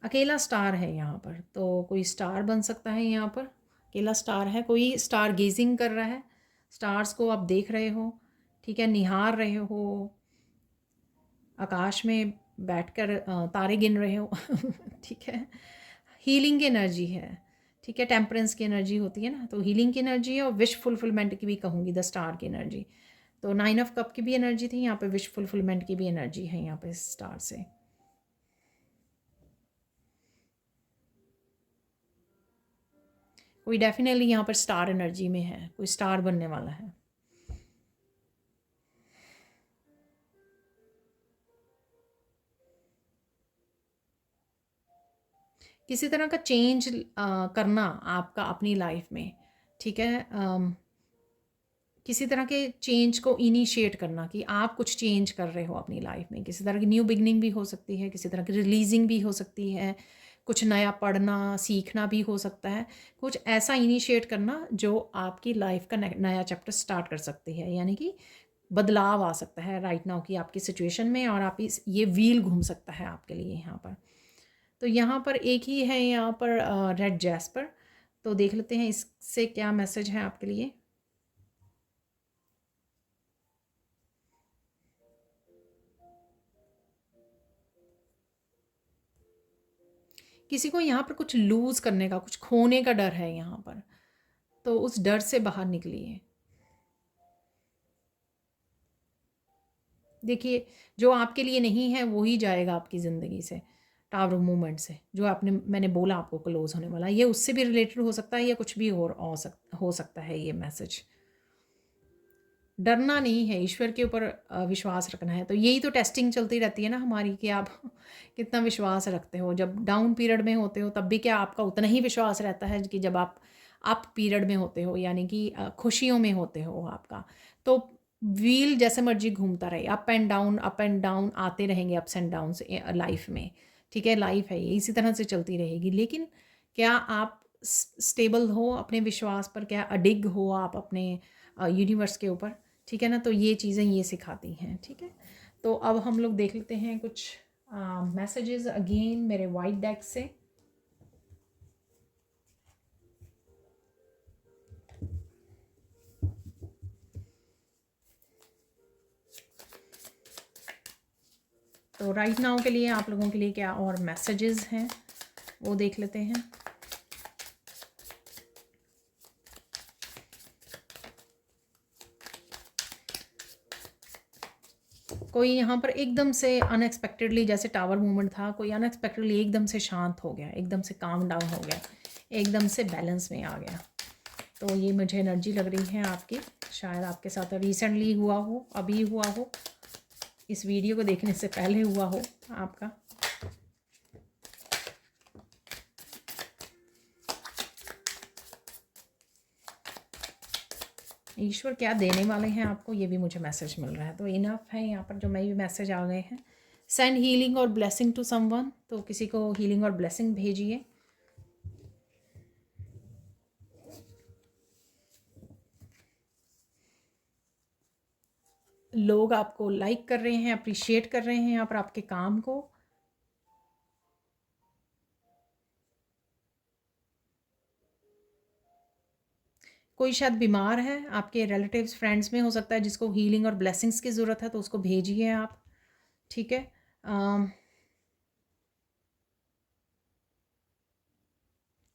अकेला स्टार है यहाँ पर, तो कोई स्टार बन सकता है यहाँ पर, अकेला स्टार है, कोई स्टार गेजिंग कर रहा है, स्टार्स को आप देख रहे हो, ठीक है, निहार रहे हो, आकाश में बैठकर तारे गिन रहे हो ठीक है, हीलिंग की एनर्जी है, ठीक है, टेम्परेंस की एनर्जी होती है ना, तो हीलिंग की एनर्जी है, और विश फुलफिलमेंट की भी कहूँगी, द स्टार की एनर्जी। तो 9 ऑफ कप की भी एनर्जी थी यहाँ पे, विश फुलफिलमेंट की भी एनर्जी है यहाँ पे स्टार से। कोई डेफिनेटली यहाँ पर स्टार एनर्जी में है, कोई स्टार बनने वाला है। किसी तरह का चेंज करना आपका अपनी लाइफ में, ठीक है, किसी तरह के चेंज को इनिशिएट करना कि आप कुछ चेंज कर रहे हो अपनी लाइफ में, किसी तरह की न्यू बिगनिंग भी हो सकती है, किसी तरह की रिलीजिंग भी हो सकती है, कुछ नया पढ़ना सीखना भी हो सकता है, कुछ ऐसा इनिशिएट करना जो आपकी लाइफ का नया चैप्टर स्टार्ट कर सकती है, यानी कि बदलाव आ सकता है राइट नाउ की आपकी सिचुएशन में, और आप इस ये व्हील घूम सकता है आपके लिए यहाँ पर। तो यहाँ पर एक ही है यहाँ पर रेड जैस्पर, तो देख लेते हैं इससे क्या मैसेज है आपके लिए। किसी को यहाँ पर कुछ लूज़ करने का, कुछ खोने का डर है यहाँ पर, तो उस डर से बाहर निकलिए। देखिए, जो आपके लिए नहीं है वो ही जाएगा आपकी ज़िंदगी से, टावर ऑफ मूवमेंट से, जो आपने मैंने बोला आपको क्लोज होने वाला, ये उससे भी रिलेटेड हो सकता है या कुछ भी और हो सकता है ये मैसेज। डरना नहीं है, ईश्वर के ऊपर विश्वास रखना है। तो यही तो टेस्टिंग चलती रहती है ना हमारी, कि आप कितना विश्वास रखते हो। जब डाउन पीरियड में होते हो तब भी क्या आपका उतना ही विश्वास रहता है कि जब आप अप पीरियड में होते हो, यानी कि खुशियों में होते हो आपका, तो व्हील जैसे मर्जी घूमता रहे, अप एंड डाउन आते रहेंगे, अप्स एंड डाउन लाइफ में, ठीक है, लाइफ है ये, इसी तरह से चलती रहेगी। लेकिन क्या आप स्टेबल हो अपने विश्वास पर, क्या अडिग हो आप अपने यूनिवर्स के ऊपर, ठीक है ना, तो ये चीज़ें ये सिखाती हैं, ठीक है। तो अब हम लोग देख लेते हैं कुछ मैसेजेस अगेन मेरे वाइट डेक से। तो राइट नाउ के लिए आप लोगों के लिए क्या और मैसेजेस हैं वो देख लेते हैं। कोई यहाँ पर एकदम से अनएक्सपेक्टेडली, जैसे टावर मूवमेंट था, कोई अनएक्सपेक्टेडली एकदम से शांत हो गया, एकदम से काम डाउन हो गया, एकदम से बैलेंस में आ गया। तो ये मुझे एनर्जी लग रही है आपकी, शायद आपके साथ रिसेंटली हुआ हो, अभी हुआ हो, इस वीडियो को देखने से पहले हुआ हो आपका। ईश्वर क्या देने वाले हैं आपको, ये भी मुझे मैसेज मिल रहा है। तो इनफ है यहाँ पर जो मैं भी मैसेज आ गए हैं। सेंड हीलिंग और ब्लेसिंग टू समवन, तो किसी को हीलिंग और ब्लेसिंग भेजिए। लोग आपको लाइक कर रहे हैं, अप्रिशिएट कर रहे हैं यहाँ पर आपके काम को। कोई शायद बीमार है आपके रिलेटिव्स फ्रेंड्स में हो सकता है जिसको हीलिंग और ब्लेसिंग्स की ज़रूरत है, तो उसको भेजिए आप, ठीक है।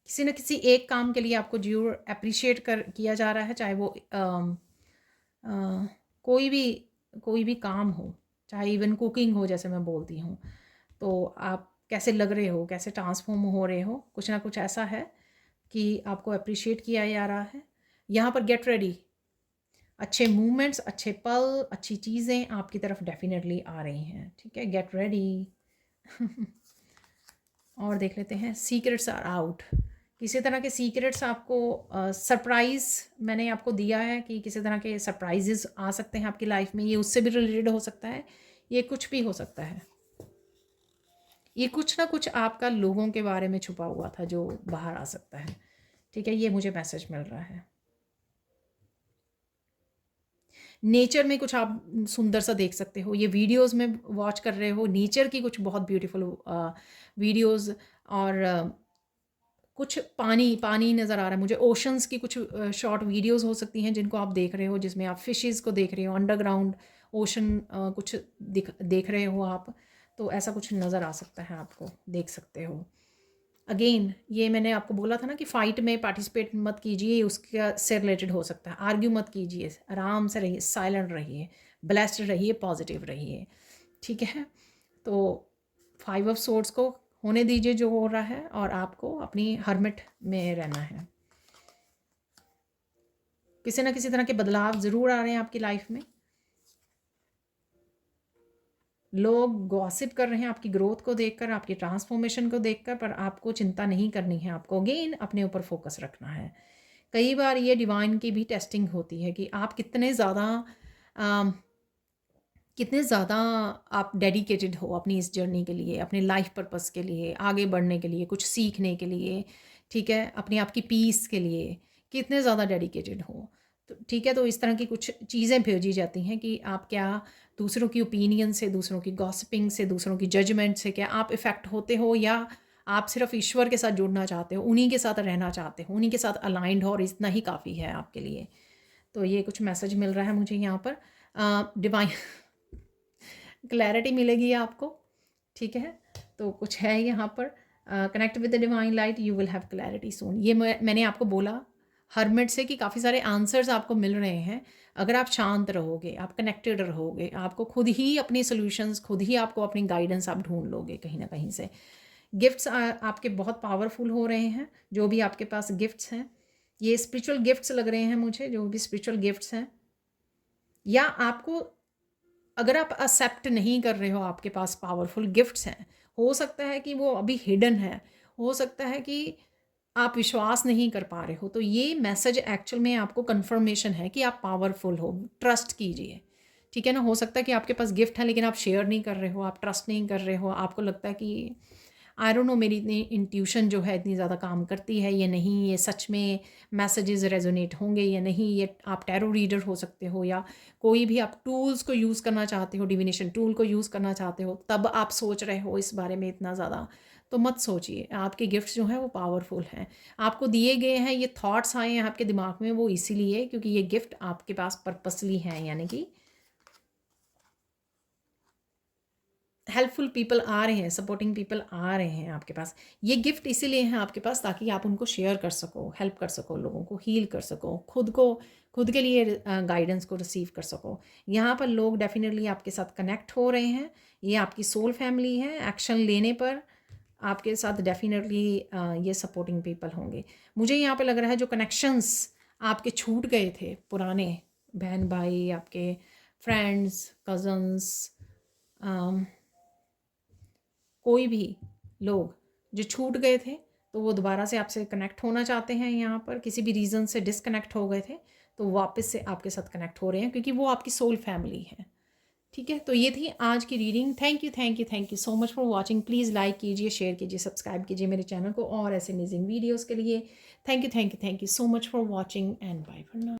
किसी न किसी एक काम के लिए आपको जरूर अप्रिशिएट किया जा रहा है, चाहे वो कोई भी काम हो, चाहे इवन कुकिंग हो, जैसे मैं बोलती हूँ। तो आप कैसे लग रहे हो, कैसे ट्रांसफॉर्म हो रहे हो, कुछ ना कुछ ऐसा है कि आपको अप्रिशिएट किया जा रहा है। यहाँ पर गेट रेडी, अच्छे मूवमेंट्स, अच्छे पल, अच्छी चीज़ें आपकी तरफ डेफिनेटली आ रही हैं, ठीक है। Get ready. और देख लेते हैं, सीक्रेट्स आर आउट। किसी तरह के सीक्रेट्स आपको सरप्राइज़ मैंने आपको दिया है कि किसी तरह के सरप्राइजेस आ सकते हैं आपकी लाइफ में। ये उससे भी रिलेटेड हो सकता है, ये कुछ भी हो सकता है। ये कुछ ना कुछ आपका लोगों के बारे में छुपा हुआ था जो बाहर आ सकता है, ठीक है। ये मुझे मैसेज मिल रहा है। नेचर में कुछ आप सुंदर सा देख सकते हो, ये वीडियोस में वॉच कर रहे हो नेचर की कुछ बहुत ब्यूटीफुल वीडियोस। और कुछ पानी पानी नज़र आ रहा है मुझे, ओशंस की कुछ शॉर्ट वीडियोस हो सकती हैं जिनको आप देख रहे हो, जिसमें आप फिशेस को देख रहे हो, अंडरग्राउंड ओशन कुछ देख रहे हो आप। तो ऐसा कुछ नज़र आ सकता है, आपको देख सकते हो। अगेन ये मैंने आपको बोला था ना कि फ़ाइट में पार्टिसिपेट मत कीजिए, उसके से रिलेटेड हो सकता है। आर्ग्यू मत कीजिए, आराम से रहिए, साइलेंट रहिए, ब्लेस्ड रहिए, पॉजिटिव रहिए, ठीक है। तो 5 ऑफ सोर्ड्स को होने दीजिए जो हो रहा है, और आपको अपनी हर्मिट में रहना है। किसी ना किसी तरह के बदलाव ज़रूर आ रहे हैं आपकी लाइफ में। लोग गॉसिप कर रहे हैं आपकी ग्रोथ को देखकर, आपकी ट्रांसफॉर्मेशन को देखकर, पर आपको चिंता नहीं करनी है। आपको अगेन अपने ऊपर फोकस रखना है। कई बार ये डिवाइन की भी टेस्टिंग होती है कि आप कितने ज़्यादा आप डेडिकेटेड हो अपनी इस जर्नी के लिए, अपने लाइफ पर्पस के लिए, आगे बढ़ने के लिए, कुछ सीखने के लिए, ठीक है, अपनी आपकी पीस के लिए कितने ज़्यादा डेडिकेटेड हो। तो ठीक है, तो इस तरह की कुछ चीज़ें भेजी जाती हैं कि आप क्या दूसरों की ओपिनियन से, दूसरों की गॉसिपिंग से, दूसरों की जजमेंट से क्या आप इफ़ेक्ट होते हो, या आप सिर्फ ईश्वर के साथ जुड़ना चाहते हो, उन्हीं के साथ रहना चाहते हो, उन्हीं के साथ अलाइंड हो, और इतना ही काफ़ी है आपके लिए। तो ये कुछ मैसेज मिल रहा है मुझे यहाँ पर। डिवाइन क्लैरिटी मिलेगी आपको, ठीक है। तो कुछ है यहाँ पर, connect with the divine light, you will have clarity soon. ये मैंने आपको बोला हर्मिट से कि काफ़ी सारे आंसर्स आपको मिल रहे हैं। अगर आप शांत रहोगे, आप कनेक्टेड रहोगे, आपको खुद ही अपनी सॉल्यूशंस, खुद ही आपको अपनी गाइडेंस आप ढूंढ लोगे कहीं ना कहीं से। गिफ्ट्स आपके बहुत पावरफुल हो रहे हैं, जो भी आपके पास गिफ्ट्स हैं। ये स्पिरिचुअल गिफ्ट्स लग रहे हैं मुझे, जो भी स्पिरिचुअल गिफ्ट्स हैं। या आपको, अगर आप एक्सेप्ट नहीं कर रहे हो आपके पास पावरफुल गिफ्ट्स हैं, हो सकता है कि वो अभी हिडन है, हो सकता है कि आप विश्वास नहीं कर पा रहे हो, तो ये मैसेज एक्चुअल में आपको कंफर्मेशन है कि आप पावरफुल हो। ट्रस्ट कीजिए, ठीक है ना। हो सकता है कि आपके पास गिफ्ट है लेकिन आप शेयर नहीं कर रहे हो, आप ट्रस्ट नहीं कर रहे हो, आपको लगता है कि आई डोंट नो मेरी इतनी इंट्यूशन जो है इतनी ज़्यादा काम करती है या नहीं, ये सच में मैसेजेस रेजोनेट होंगे या नहीं, ये आप टैरो रीडर हो सकते हो, या कोई भी आप टूल्स को यूज़ करना चाहते हो, डिविनेशन टूल को यूज़ करना चाहते हो, तब आप सोच रहे हो इस बारे में इतना ज़्यादा। तो मत सोचिए, आपके गिफ्ट्स जो हैं वो पावरफुल हैं, आपको दिए गए हैं। ये थॉट्स आए हैं आपके दिमाग में वो इसीलिए क्योंकि ये गिफ्ट आपके पास पर्पसली हैं, यानी कि हेल्पफुल पीपल आ रहे हैं, सपोर्टिंग पीपल आ रहे हैं आपके पास। ये गिफ्ट इसीलिए हैं आपके पास ताकि आप उनको शेयर कर सको, हेल्प कर सको, लोगों को हील कर सको, खुद के लिए गाइडेंस को रिसीव कर सको। यहाँ पर लोग डेफिनेटली आपके साथ कनेक्ट हो रहे हैं, ये आपकी सोल फैमिली है। एक्शन लेने पर आपके साथ डेफिनेटली ये सपोर्टिंग पीपल होंगे। मुझे यहाँ पे लग रहा है जो कनेक्शंस आपके छूट गए थे पुराने, बहन भाई, आपके फ्रेंड्स, कज़न्स, कोई भी लोग जो छूट गए थे, तो वो दोबारा से आपसे कनेक्ट होना चाहते हैं। यहाँ पर किसी भी रीज़न से डिसकनेक्ट हो गए थे, तो वापस से आपके साथ कनेक्ट हो रहे हैं, क्योंकि वो आपकी सोल फैमिली है। ठीक है, तो ये थी आज की reading. Thank you thank you thank you so much for watching. Please like कीजिए, शेयर कीजिए, सब्सक्राइब कीजिए मेरे चैनल को और ऐसे अमेजिंग वीडियोज़ के लिए। Thank you thank you thank you so much for watching and bye for now.